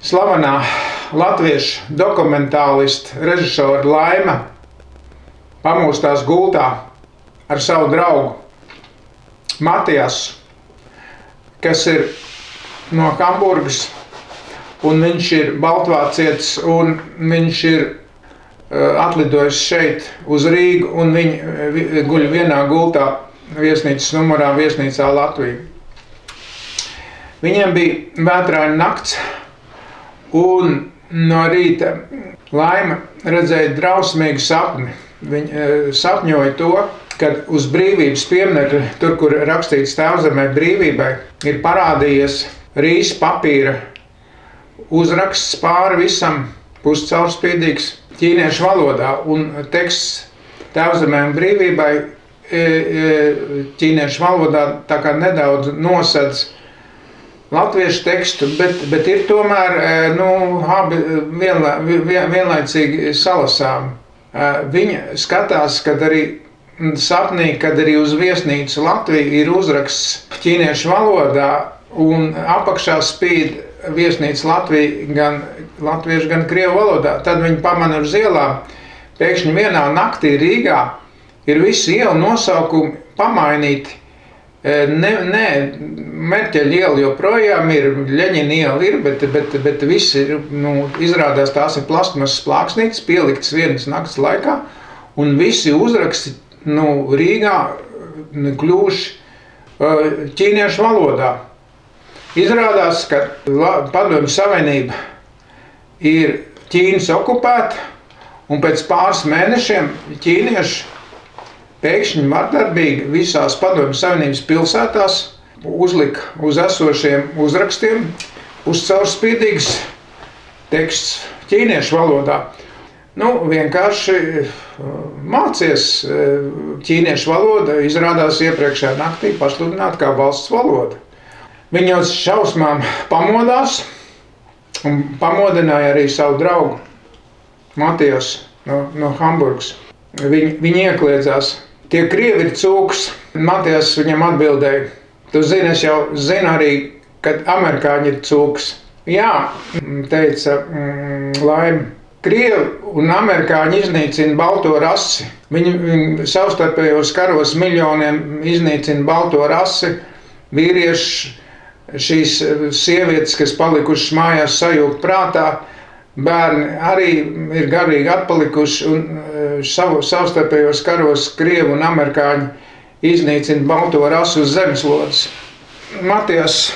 Slavenā latviešu dokumentālista režisora Laima pamostās gultā ar savu draugu Matiasu, kas ir no Hamburgas, un viņš ir baltvācietis, un viņš ir atlidojis šeit uz Rīgu, un viņi guļ vienā gultā viesnīcas numurā viesnīcā Latvija. Viņiem bija vētraina nakts, un no rīta Laima redzēja drausmīgu sapni. Viņa sapņoja to, kad uz brīvības pieminekļa, tur, kur rakstīts Tēvzemē brīvībai, ir parādījies rīsa papīra uzraksts pāri visam, puscaurspīdīgs ķīniešu valodā, un teksts Tēvzemē un brīvībai ķīniešu valodā tā kā nedaudz nosedz latviešu tekstu, bet ir tomēr abi vienlaicīgi salasām. Viņa skatās, kad arī sapnī, kad arī uz viesnīcu Latvija ir uzraksts ķīniešu valodā, un apakšā spīd viesnīca Latvija gan latviešu, gan krievu valodā. Tad viņi pamana uz ielām. Pēkšņi vienā naktī Rīgā ir visi ielu nosaukumi pamainīti. Merķeļa iela joprojām ir, Ļeņina iela ir, bet visi ir, izrādās tās ir plastmasas plāksnītes, pieliktas vienas nakts laikā, un visi uzraksti, Rīgā kļuvuši ķīniešu valodā. Izrādās, ka Padomju Savienība ir Ķīnas okupēta, un pēc pāris mēnešiem ķīnieši pēkšņi vardarbīgi visās Padomju Savienības pilsētās uzlika uz esošiem uzrakstiem puscaurspīdīgs teksts ķīniešu valodā. Vienkārši mācies ķīniešu valoda, izrādās iepriekšējā naktī pasludināta kā valsts valoda. Viņi jau šausmām pamodās un pamodināja arī savu draugu Matiasu no Hamburgas. Viņi iekliedzās. Tie krievi ir cūks. Matias viņam atbildēja: tu zini, es jau zinu arī, kad amerikāņi ir cūks. Jā, teica Laima. Krievi un amerikāņi iznīcina balto rasi. Viņi savstarpējos karos miljoniem iznīcina balto rasi. Vīrieši, šīs sievietes, kas palikušas mājās sajūgt prātā, bērni arī ir garīgi atpalikuši, un savstarpējos karos krievi un amerikāņi iznīcina balto rasu uz zemeslodes. Matias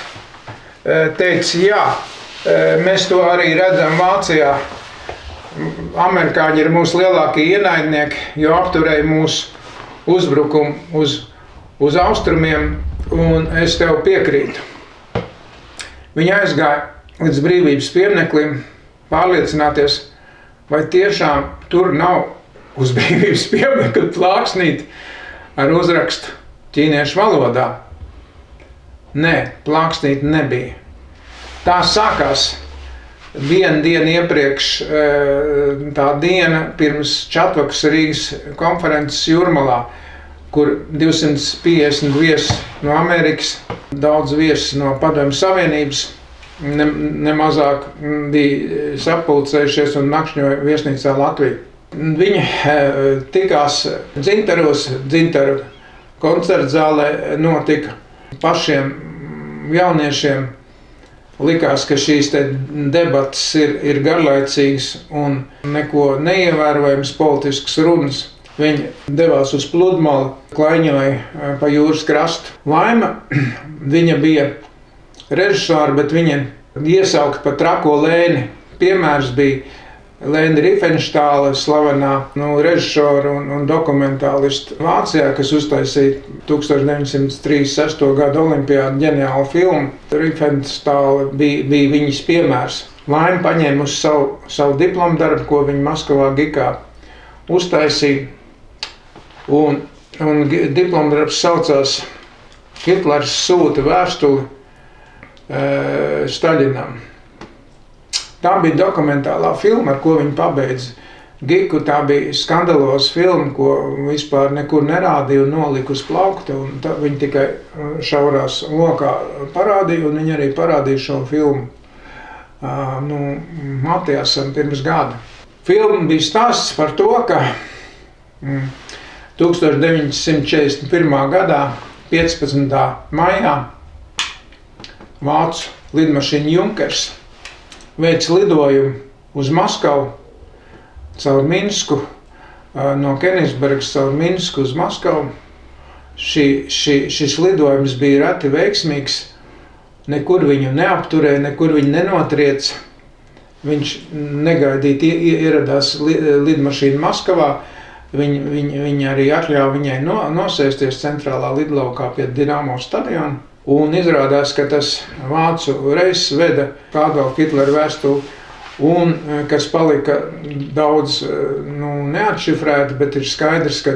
teica, jā, mēs to arī redzam Vācijā. Amerikāņi ir mūsu lielākie ienaidnieki, jo apturēja mūsu uzbrukumu uz austrumiem, un es tev piekrītu. Viņi aizgāja līdz brīvības piemineklim, pārliecināties, vai tiešām tur nav uz brīvības pieminekļa plāksnīti ar uzrakstu ķīniešu valodā. Nē, plāksnīti nebija. Tā sākās vienu dienu iepriekš, tā diena pirms Čatvakas Rīgas konferences Jūrmalā, kur 250 viesi no Amerikas, daudz viesi no Padomju Savienības, nemazāk bija sapulcējušies un nakšņoja viesnīcā Latvija. Viņi tikās Dzintaros, Dzintaru koncertzālē notika. Pašiem jauniešiem likās, ka šīs debatas ir garlaicīgas un neko neievērojams politisks runas. Viņi devās uz pludmali, klaiņoja pa jūras krastu. Laima, viņa bija režisāri, bet viņa iesaukt pa trako Lēni. Piemērs bija Lēna Rifenštāle, slavenā režisora un dokumentālista Vācijā, kas uztaisīja 1936. Gada olimpiādu ģeniālu filmu. Rifenštāle bija viņas piemērs. Laima paņēma uz savu diplomu darbu, ko viņa Maskavā Gikā uztaisīja. Un diplomdarbs saucās Hitlers sūta vēstuli Staļinam. Tā bija dokumentālā filma, ar ko viņi pabeidza Giku. Tā bija skandaloza filma, ko vispār nekur nerādīja un nolika uz plaukta. Viņi tikai šaurās lokā parādīja, un viņi arī parādīja šo filmu. Matiasam pirms gada. Filma bija stāsts par to, ka 1941. gadā 15. maijā vācu lidmašīna Junkers veica lidojumu uz Maskavu caur Minsku, no Kenigsbergas caur Minsku uz Maskavu. Šis lidojums bija reti veiksmīgs, nekur viņu neapturēja, nekur viņu nenotriec. Viņš negaidīti ieradās lidmašīna Maskavā. Viņi arī atļāva viņai nosēsties centrālā lidlaukā pie Dinamo stadiona. Un izrādās, ka tas vācu reiss veda Adolfa Hitlera vēstuli, un kas palika daudz neatšifrēti, bet ir skaidrs, ka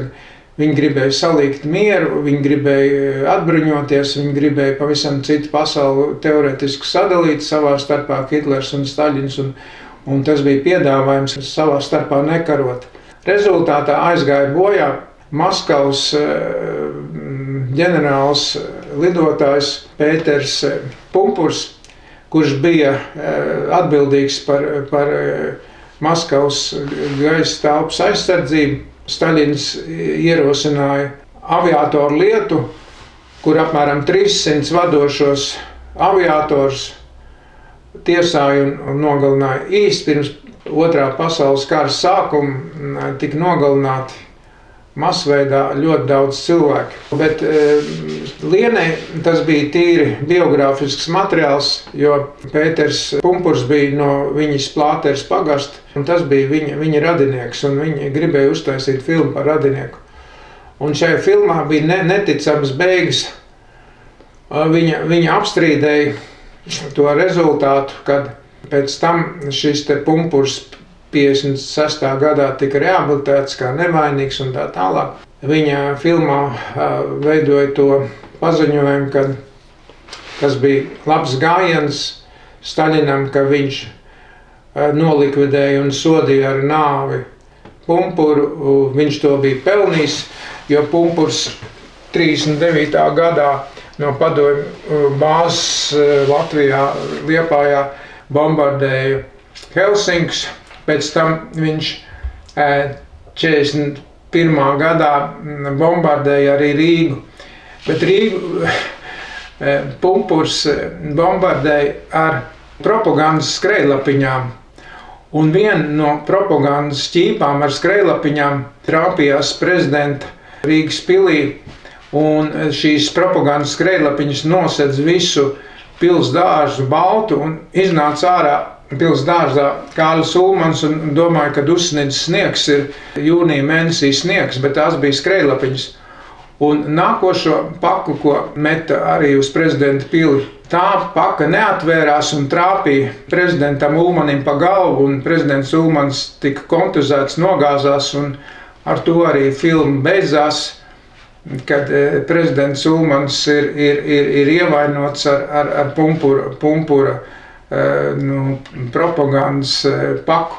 viņi gribēja salikt mieru, viņi gribēja atbruņoties, viņi gribēja pavisam citu pasauli teorētiski sadalīt savā starpā Hitlers un Staļins, un tas bija piedāvājums savā starpā nekarot. Rezultātā aizgāja bojā Maskavas ģenerālis lidotājs Pēters Pumpurs, kurš bija atbildīgs par Maskavas gaisa telpas aizsardzību. Staļins ierosināja aviatoru lietu, kur apmēram 300 vadošos aviators tiesāja un nogalināja īsti pirms Otrā pasaules kara sākuma, tika nogalināti masveidā ļoti daudz cilvēku. Bet Lienei tas bija tīri biogrāfisks materiāls, jo Pēters Pumpurs bija no viņas Plāteres pagasta, un tas bija viņa radinieks, un viņi gribēja uztaisīt filmu par radinieku. Un šajā filmā bija neticams beigas. Viņa apstrīdēja to rezultātu, kad pēc tam šis te Pumpurs 56. gadā tika rehabilitēts kā nevainīgs un tā tālāk. Viņa filmā veidoja to paziņojumu, ka tas bija labs gājiens Staļinam, ka viņš nolikvidēja un sodīja ar nāvi Pumpuru. Viņš to bija pelnījis, jo Pumpurs 39. gadā no padomju bāzes Latvijā, Liepājā bombardēja Helsinks, pēc tam viņš 41. gadā bombardēja arī Rīgu. Bet Rīgu Pumpurs bombardēja ar propagandas skrejlapiņām. Un viena no propagandas ķīpām ar skrejlapiņām trāpījās prezidenta Rīgas pilī, un šīs propagandas skrejlapiņas nosedz visu pils dārzu baltu, un iznāca ārā pils dārzā Kārlis Ulmans un domāja, ka uzsniedz sniegs, ir jūnija mēnesī sniegs, bet tās bija skrejlapiņas. Un nākošo paku, ko meta arī uz prezidenta pili, tā paka neatvērās un trāpīja prezidentam Ulmanim pa galvu, un prezidents Ulmans tika kontuzēts, nogāzās, un ar to arī filma beidzās, kad prezidents Ulmans ir ievainots ar Pumpura propagandas paku.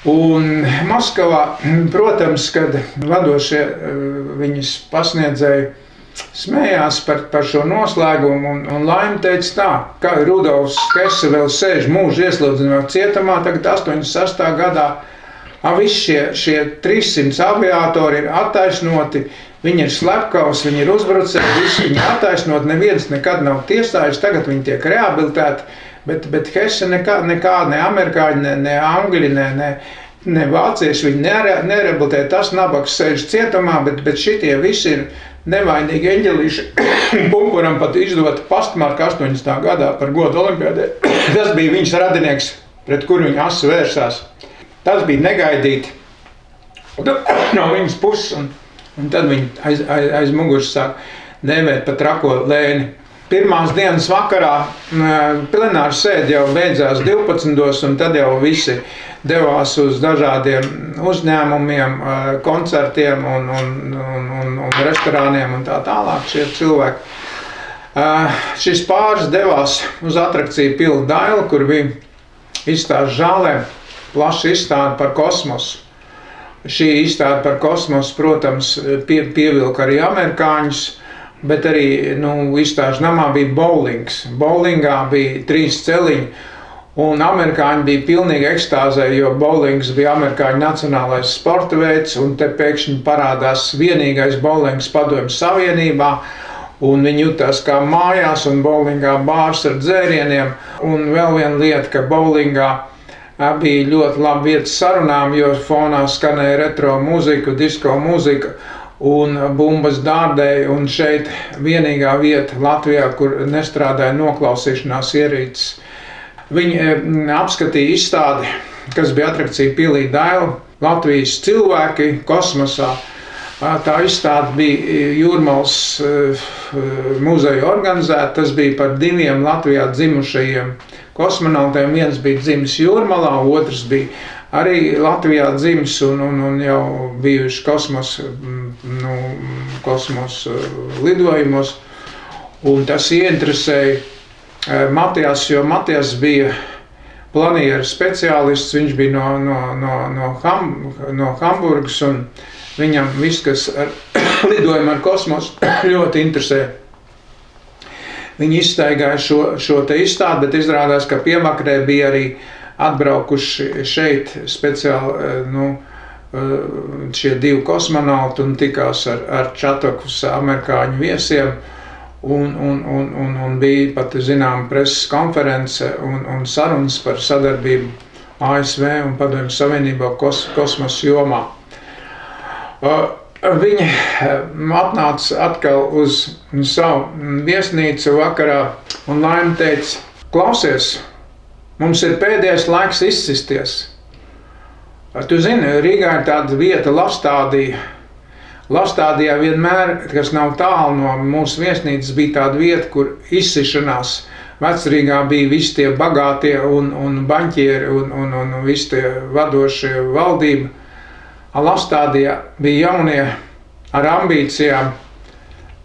Un Maskavā, protams, kad vadošie viņas pasniedzēji smējās par šo noslēgumu, un Laima teica tā, ka Rudolfs Hesse vēl sēž mūžu ieslodzījumā cietumā, tagad 86. gadā. Visi šie 300 aviatori ir attaisnoti, viņi ir slepkavas, viņi ir uzbrucēji, visi viņi attaisnoti, neviens nekad nav tiesājis, tagad viņi tiek rehabilitēti, bet Hesse nekā, ne amerikāņi, ne angļi, ne vācieši, viņi nerehabilitē, tas nabaks sēž cietumā, bet šitie visi ir nevainīgi eņģelīši. Pumpuram pat izdota pastmarka 80. gadā par godu olimpiādē. Tas bija viņas radinieks, pret kuru viņa asi vērsās. Tas bija negaidīti no viņas puses, un tad viņi aiz muguras sāk dēvēt pa trako lēni. Pirmās dienas vakarā plenāra sēde jau beidzās 12. un tad jau visi devās uz dažādiem uzņēmumiem, koncertiem un restorāniem un tā tālāk šie cilvēki. Šis pāris devās uz atrakciju Pili Daila, kur bija izstāde žālē, plaša izstāde par kosmosu. Šī izstāde par kosmosu, protams, pievilka arī amerikāņus, bet arī izstāžu namā bija bowlings. Bowlingā bija 3 celiņi, Un amerikāņi bija pilnīgi ekstāzē, jo bowlings bija amerikāņu nacionālais sporta veids, un te pēkšņi parādās vienīgais bowlings Padomju Savienībā, un viņi jutās kā mājās, un bowlingā bārs ar dzērieniem. Un vēl viena lieta, ka bowlingā bija ļoti laba vieta sarunām, jo fonā skanēja retro mūzika, disko mūzika, un bumbas dārdēja, un šeit vienīgā vieta Latvijā, kur nestrādāja noklausīšanās ierīces. Viņi apskatīja izstādi, kas bija atrakcija Pilī Daila, Latvijas cilvēki kosmosā. Tā izstāde bija Jūrmalas muzeja organizēta. Tas bija par 2 Latvijā dzimušajiem kosmonautiem. Viens bija dzimis Jūrmalā, otrs bija arī Latvijā dzimis un jau bijuši kosmos lidojumos. Un tas ieinteresēja Matijas, jo Matijas bija planieru speciālists, viņš bija no Hamburgas, un viņam viss, kas ar lidojumu ar kosmosu ļoti interesē. Viņi izstaigāja šo te izstādi, bet izrādās, ka pievakarē bija arī atbraukuši šeit speciāli šie 2 kosmonauti un tikās ar čatokus amerikāņu viesiem. Un bija pat, zinām, preses konference un sarunas par sadarbību ASV un Padomju Savienībā kosmosa jomā. Viņi atnāca atkal uz savu viesnīcu vakarā, un Laima teica: klausies, mums ir pēdējais laiks izsisties. Tu zini, Rīgā ir tāda vieta Lastādija. Lastādijā vienmēr, kas nav tālu no mūsu viesnīcas, bija tāda vieta, kur izsišanās. Vecrīgā bija visi tie bagātie un baņķieri un visi tie vadošie valdība. Lastādijā bija jaunie ar ambīcijām,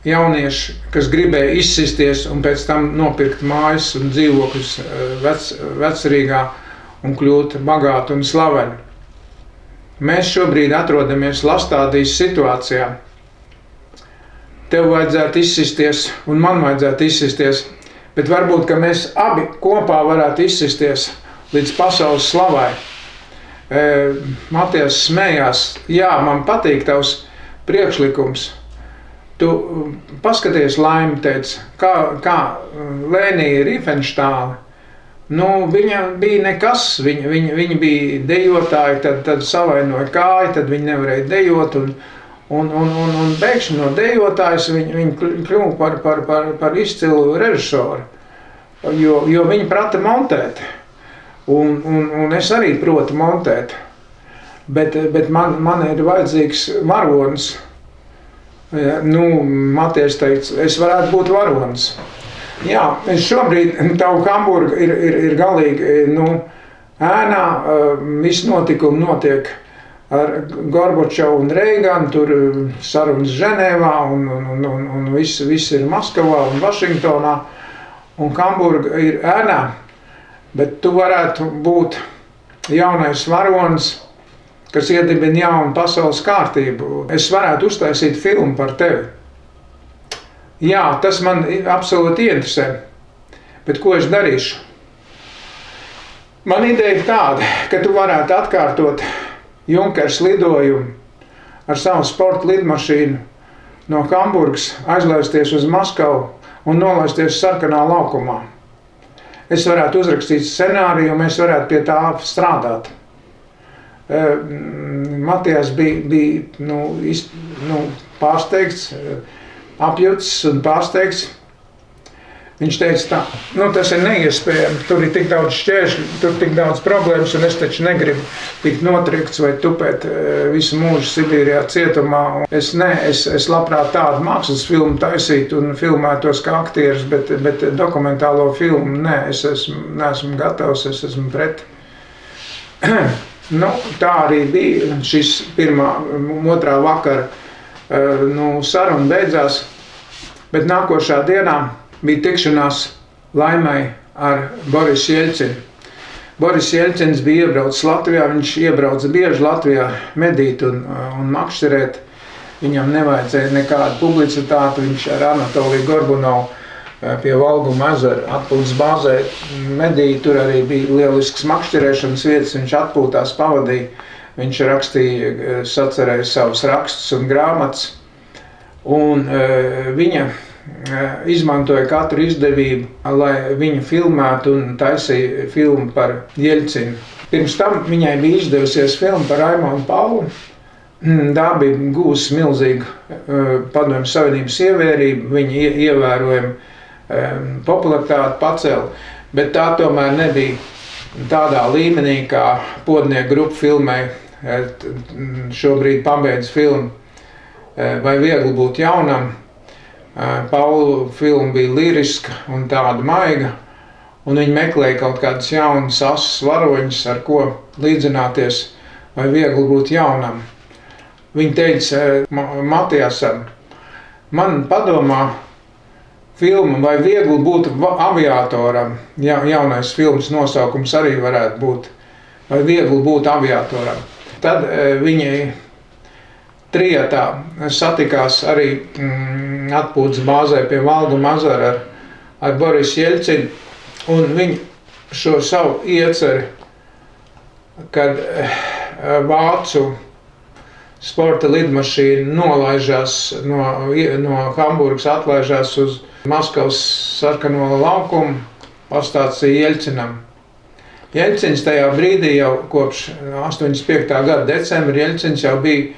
jaunieši, kas gribēja izsisties un pēc tam nopirkt mājas un dzīvokļus Vecrīgā un kļūt bagāti un slaveni. Mēs šobrīd atrodamies Lastādijas situācijā. Tev vajadzētu izsisties un man vajadzētu izsisties, bet varbūt, ka mēs abi kopā varētu izsisties līdz pasaules slavai. Matijas smējās: jā, man patīk tavs priekšlikums. Tu paskaties, Laima teica, kā Lēnija Riefenštāle. Viņa bija nekas, viņa bija dejotāja, tad savainoja kāju, tad viņa nevarēja dejot, un bēgšņi no dejotājas viņa kļuva par izcilu režisoru, jo viņa prata montēt, un es arī protu montēt, bet man ir vajadzīgs varonis. Matijas teica, es varētu būt varonis. Jā, šobrīd tavu Hamburga ir galīgi ēnā, viss notikumi notiek ar Gorbačovu un Reiganu, tur sarunas Ženēvā un viss ir Maskavā un Vašingtonā, un Hamburga ir ēnā, bet tu varētu būt jaunais varonis, kas iedibina jaunu pasaules kārtību. Es varētu uztaisīt filmu par tevi. Jā, tas man absolūti interesē, bet ko es darīšu? Man ideja ir tāda, ka tu varētu atkārtot Junkers lidojumu ar savu sporta lidmašīnu no Hamburgas, aizlaisties uz Maskavu un nolaisties Sarkanā laukumā. Es varētu uzrakstīt scenāriju, un mēs varētu pie tā strādāt. Matijas bija pārsteigts, apjucis un pārsteigts. Viņš teica tā, tas ir neiespējami, tur ir tik daudz šķēršļu, tur tik daudz problēmas, un es taču negribu tikt notriekts vai tupēt visu mūžu Sibīrijā cietumā. Es labprāt tādu mākslas filmu taisītu un filmētos kā aktieris, bet dokumentālo filmu es neesmu gatavs, es esmu pret. Tā arī bija šis otrā vakara saruna beidzās, bet nākošā dienā bija tikšanās Laimai ar Borisu Jeļcinu. Boris Jeļcins bija iebraucis Latvijā, viņš iebrauca bieži Latvijā medīt un makšķerēt. Viņam nevajadzēja nekādu publicitāti, viņš ar Anatoliju Gorbunovu pie Valguma ezera atpūtas bāzē medīja. Tur arī bija lielisks makšķerēšanas vietas, viņš atpūtās, pavadīja. Viņš rakstīja, sacerēja savus rakstus un grāmatas. Un viņa izmantoja katru izdevību, lai viņu filmētu un taisīja filmu par Jeļcinu. Pirms tam viņai bija izdevusies filma par Raimondu Paulu. Tā bija gūsi milzīgu Padomju Savienības ievērību, viņa ievērojami popularitāti pacēla, bet tā tomēr nebija tādā līmenī, kā Podnieku grupa filmēja šobrīd pabeidz filmu Vai viegli būt jaunam. Paula filma bija liriska un tāda maiga, un viņi meklēja kaut kādus jaunus asus varoņus, ar ko līdzināties Vai viegli būt jaunam. Viņa teica Matijasam, man padomā filma Vai viegli būt aviatoram, jaunais filmas nosaukums arī varētu būt Vai viegli būt aviatoram. Tad viņi trietā satikās arī atpūtas bāzē pie Valguma ezera ar Borisu Jeļcinu, un viņi šo savu ieceri, kad vācu sporta lidmašīna nolaižās no Hamburgas, atlaižās uz Maskavas sarkano laukumu, pastāstīja Jeļcinam. Jeļcins tajā brīdī jau kopš 85. gada decembra Jeļcins jau bija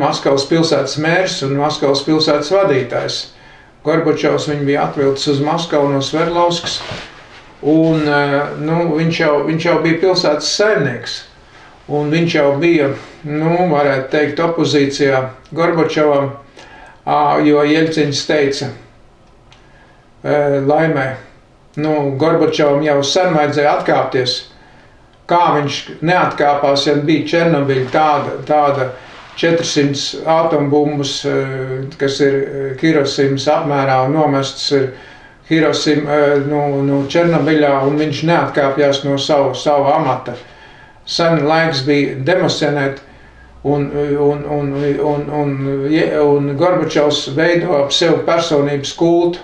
Maskavas pilsētas mērs un Maskavas pilsētas vadītājs. Gorbačovs viņu bija atvilcis uz Maskavu no Sverdlovskas, un viņš jau bija pilsētas saimnieks. Un viņš jau bija, varētu teikt, opozīcijā Gorbačovam, jo Jeļcins teica Laimē, Gorbačovam jau sen vajadzēja atkāpties. Kā viņš neatkāpās, ja bija Černobiļa tāda 400 atombumbas, kas ir Hirosimas apmērā un nomestas ir Černobiļā, un viņš neatkāpjās no savu amata. Sen laiks bija democionēt, un Gorbačovs veido ap sev personības kultu.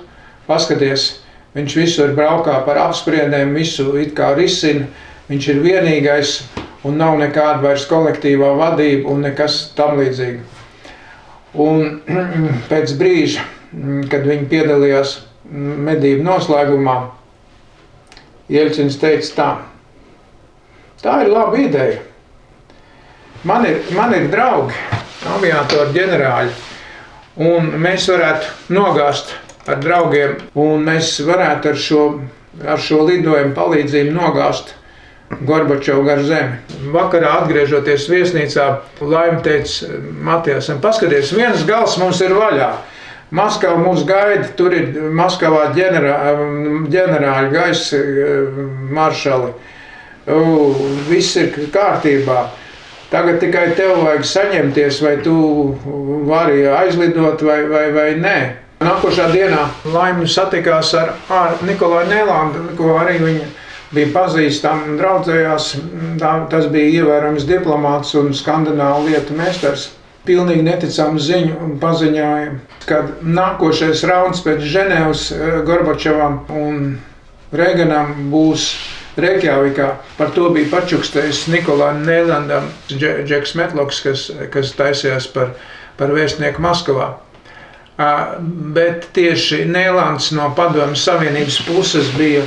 Paskaties, viņš visur braukā par apspriedēm, visu it kā risina, viņš ir vienīgais un nav nekāda vairs kolektīvā vadība un nekas tam līdzīgi. Un pēc brīža, kad viņi piedalījās medību noslēgumā, Jeļcins teica tā ir laba ideja. Man ir draugi, aviātori ģenerāļi, un mēs varētu nogāzt ar draugiem, un mēs varētu ar šo lidojumu palīdzību nogāzt Gorbačovu gar zemi. Vakarā atgriežoties viesnīcā, Laima teica Matijasam, paskaties, viens gals mums ir vaļā. Maskava mūs gaida, tur ir Maskavā ģenerāļi, gaisa maršali. Viss ir kārtībā. Tagad tikai tev vajag saņemties, vai tu vari aizlidot vai nē. Nākošā dienā Laima satikās ar Nikolaju Nēlandu, ko arī viņa bija pazīstama un draudzējās. Tas bija ievērojams diplomāts un skandināvu lietu meistars. Pilnīgi neticamu ziņu un paziņoja, kad nākošais rauns pēc Ženēvas Gorbačovam un Reiganam būs Reikjavikā. Par to bija pačukstējis Nikolajam Nēlandam Džeks Metloks, kas taisījās par vēstnieku Maskavā. Bet tieši Nēlands no Padomju Savienības puses bija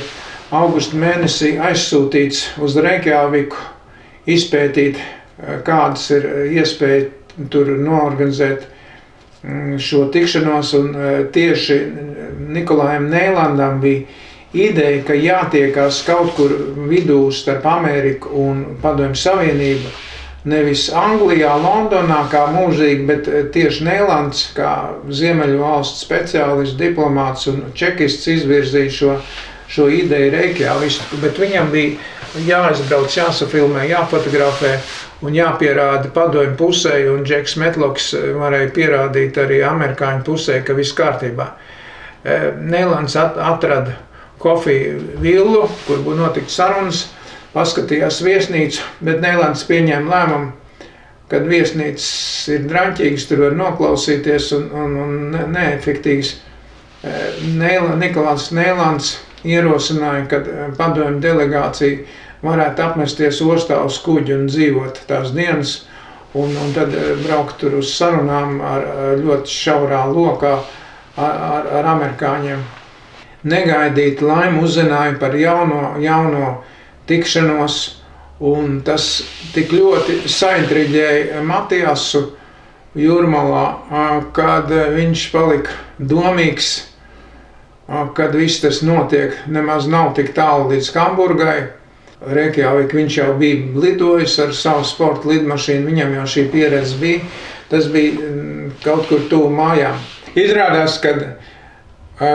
augusta mēnesī aizsūtīts uz Reikjaviku izpētīt, kādas ir iespēja tur noorganizēt šo tikšanos, un tieši Nikolajam Nēlandam bija ideja, ka jātiekās kaut kur vidū starp Ameriku un Padomju Savienību, nevis Anglijā, Londonā kā mūžīgi, bet tieši Nēlands kā Ziemeļu valsts speciālists, diplomāts un čekists izvirzīja šo ideju Reikjaviku, bet viņam bija jāizbrauc, jāsafilmē, jāfotografē un jāpierāda Padomju pusē, un Džeks Metloks varēja pierādīt arī amerikāņu pusē, ka viss kārtībā. Nēlands atrada kofiju villu, kur būtu notikt sarunas, paskatījās viesnīcu, bet Nēlands pieņēma lēmumu, kad viesnīcas ir draņķīgas, tur var noklausīties un neefektīgas. Nikolās Neilands ierosināja, ka padomju delegācija varētu apmesties ostā uz kuģi un dzīvot tās dienas, un tad braukt tur uz sarunām ar ļoti šaurā lokā ar amerikāņiem. Negaidīt Laima uzzināja par jauno tikšanos, un tas tik ļoti saintriģēja Matiasu Jūrmalā, kad viņš palika domīgs, kad viss tas notiek, nemaz nav tik tālu līdz Hamburgai. Reikjavik viņš jau bija lidojis ar savu sporta lidmašīnu, viņam jau šī pieredze bija. Tas bija kaut kur tuvu mājām. Izrādās, ka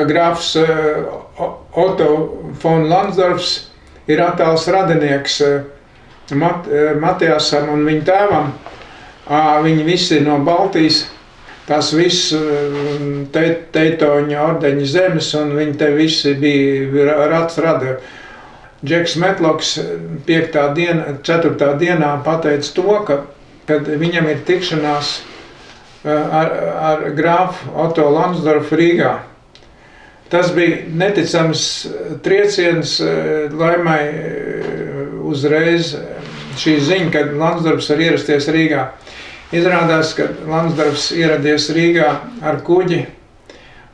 grāfs Otto von Lansdorfs ir attāls radinieks Matiasam un viņa tēvam. Viņi visi ir no Baltijas, tās viss Teitoņa ordeņa zemes, un viņi te visi bija rada. Džeks Metlocks 4. dienā pateica to, kad viņam ir tikšanās ar grāfu Otto Lansdorfu Rīgā. Tas bija neticams trieciens Laimai uzreiz šī ziņa, kad Lansdorfs var ierasties Rīgā. Izrādās, ka Lansdorfs ieradies Rīgā ar kuģi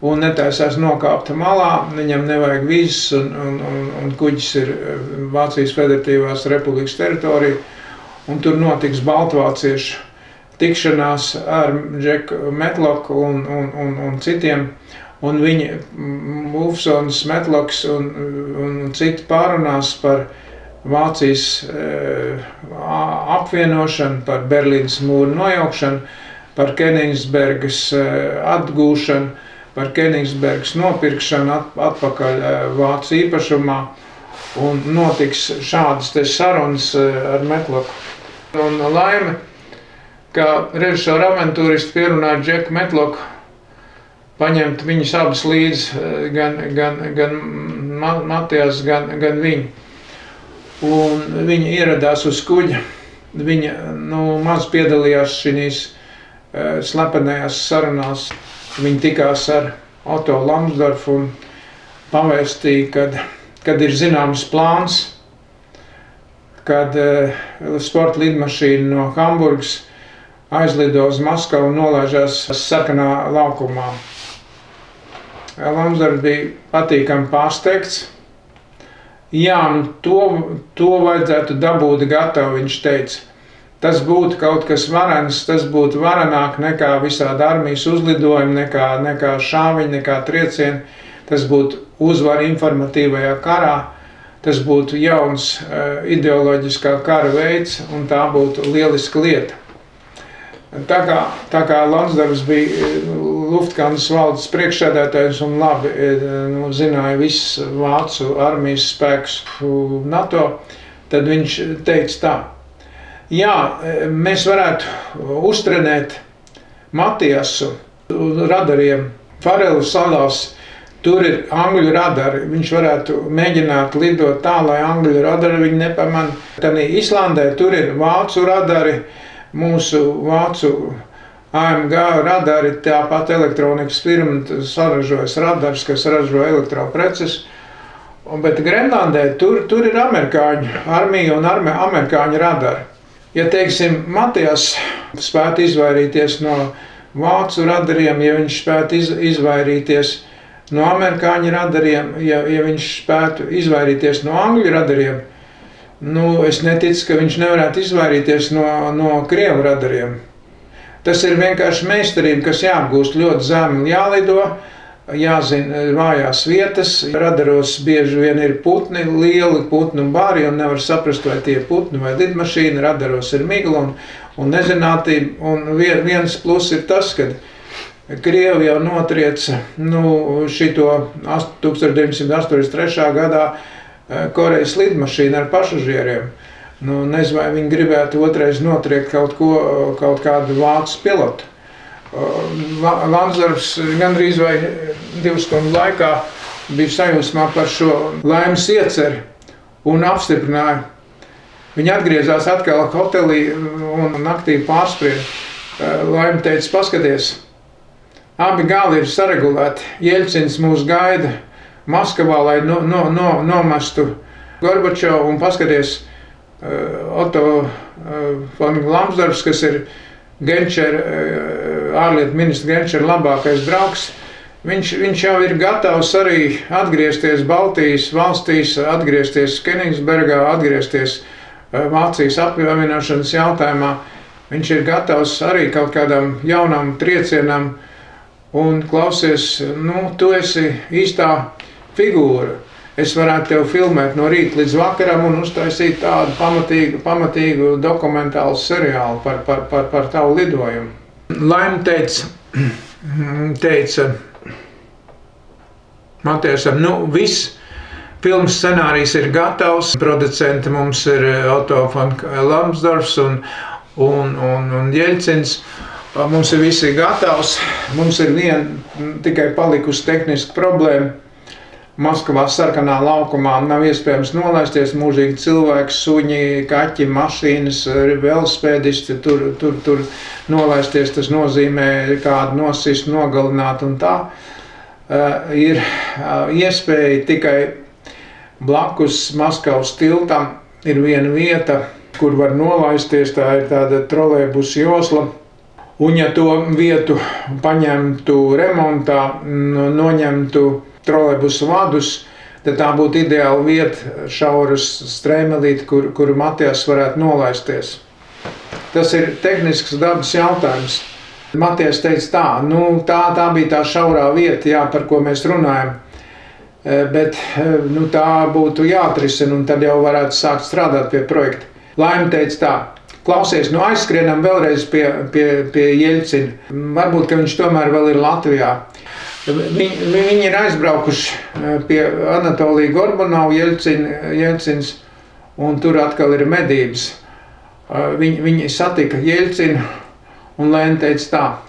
un netaisās nokāpt malā, viņam nevajag vīzes, un kuģis ir Vācijas Federatīvās Republikas teritorija, un tur notiks baltvāciešu tikšanās ar Džeku Metlocku un citiem, un viņi, Wolfsons, Metlocks un citi pārunās par Vācijas apvienošanu, par Berlīnas mūra nojaukšanu, par Kenigsbergas atgūšanu, par Kenigsbergas nopirkšanu atpakaļ Vācu īpašumā, un notiks šādas te sarunas ar Metlocku. Un Laime, kā režisora avantūristi, pierunāja Džeku Metlocku paņemt viņus abus līdzi, gan Matias, gan viņu. Un viņa ieradās uz kuģa, viņa maz piedalījās šīs slepenajās sarunās. Viņi tikās ar Otto Lansdorfu un pavēstīja, kad ir zināms plāns, kad sporta lidmašīna no Hamburgas aizlido uz Maskavu un nolaižās sarkanā laukumā. Lansdorfs bija patīkami pārsteigts. Jā, to vajadzētu dabūt gatavu, viņš teica. Tas būtu kaut kas varens, tas būtu varenāk nekā visādi armijas uzlidojumi, nekā šāviņi, nekā triecieni. Tas būtu uzvara informatīvajā karā, tas būtu jauns ideoloģiskā kara veids, un tā būtu lieliska lieta. Tā kā Lansdorfs bija Lufthansa valdes priekšsēdētājs un labi zināja visus Vācu armijas spēkus NATO, tad viņš teica tā. Jā, mēs varētu uztrenēt Matiasu radariem Farelu salās. Tur ir angļu radari. Viņš varētu mēģināt lidot tā, lai angļu radari viņu nepamana. Tad Islandē tur ir vācu radari, mūsu vācu AMG radari, tāpat elektronikas firma saražojas radars, kas ražo elektropreces. Bet Grenlandē tur ir amerikāņu armija un amerikāņu radari. Ja, teiksim, Matias spētu izvairīties no vācu radariem, ja viņš spētu izvairīties no amerikāņu radariem, ja viņš spētu izvairīties no angļu radariem, es neticu, ka viņš nevarētu izvairīties no krievu radariem. Tas ir vienkārši meistarība, kas jāapgūst ļoti zemi, jālido, jāzina vājās vietas. Radaros bieži vien ir putni, lieli putnu bari, un nevar saprast, vai tie putni vai lidmašīna. Radaros ir migla un nezinātība. Un viens plus ir tas, ka Krievi jau notrieca šito 1983. gadā Korejas lidmašīnu ar pasažieriem. Nezinu, vai viņi gribētu otrais notriekt kaut kādu vācu pilotu. Lansdorfs gandrīz vai 2 stundu laikā bija sajūsmā par šo Laimas ieceri un apstiprināja. Viņi atgriezās atkal hotelī un naktī pārsprieda. Laima teica, paskaties, Abi gali ir saregulēti. Jeļcins mūs gaida Maskavā, lai nomestu Gorbačovu, un paskaties, Otto von Lambsdorffs, kas ir ārlietu ministra Genčera labākais draugs, viņš jau ir gatavs arī atgriezties Baltijas valstīs, atgriezties Kenigsbergā, atgriezties Vācijas apvienošanas jautājumā. Viņš ir gatavs arī kaut kādam jaunam triecienam, un klausies, tu esi īstā figūra. Es varētu tevi filmēt no rīta līdz vakaram un uztaisīt tādu pamatīgu dokumentālu seriālu par tavu lidojumu. Laima teica Matiesam, viss filmas scenārijs ir gatavs, producenti mums ir Otto von Lambsdorffs un Jeļcins. Mums ir visi gatavs, mums ir tikai palikusi tehniska problēma. Maskavā sarkanā laukumā nav iespējams nolaisties, mūžīgi cilvēki, suņi, kaķi, mašīnas, velosipēdisti, tur nolaisties, tas nozīmē kādu nosist, nogalināt un tā. Ir iespēja tikai blakus Maskavas tiltam ir viena vieta, kur var nolaisties, tā ir tāda trolejbusa josla. Un ja to vietu paņemtu remontā, noņemtu trolejbusu vadus, tad tā būtu ideāla vieta, šauras strēmelīte, kur Matijas varētu nolaisties. Tas ir tehnisks dabas jautājums. Matijas teica tā bija tā šaurā vieta, par ko mēs runājam, bet tā būtu jāatrisina, un tad jau varētu sākt strādāt pie projekta. Laima teica tā, klausies, aizskrienam vēlreiz pie Jeļcina. Varbūt, ka viņš tomēr vēl ir Latvijā. Viņi ir aizbraukuši pie Anatolija Gorbunovu, Jeļcins, un tur atkal ir medības. Viņi satika Jeļcinu, un Lēna teica tā,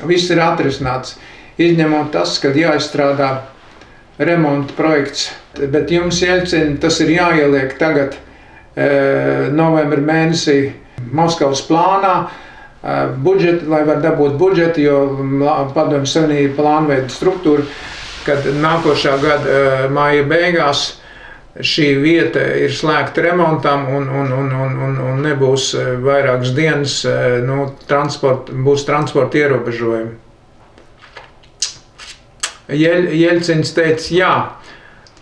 viss ir atrisināts, izņemot tas, kad jāizstrādā remonta projekts. Bet jums, Jeļcina, tas ir jāieliek tagad novembra mēnesī Maskavas plānā, lai var dabūt budžetu, jo Padomju Savienība plānveida struktūra, kad nākošā gada māja beigās šī vieta ir slēgta remontam un nebūs vairākas dienas, būs transporta ierobežojumi. Jeļcins teica, jā,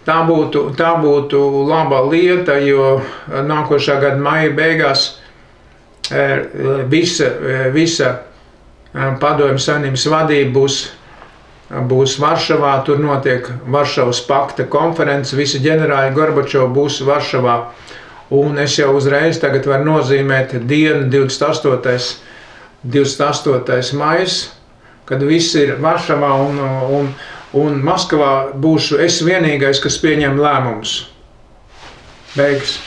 tā būtu laba lieta, jo nākošā gada māja beigās visa Padomju Savienības vadība būs Varšavā, tur notiek Varšavas pakta konference, visi ģenerāļi Gorbačovi būs Varšavā. Un es jau uzreiz tagad varu nozīmēt dienu 28. maijs, kad viss ir Varšavā un Maskavā būšu es vienīgais, kas pieņem lēmumus. Beigas.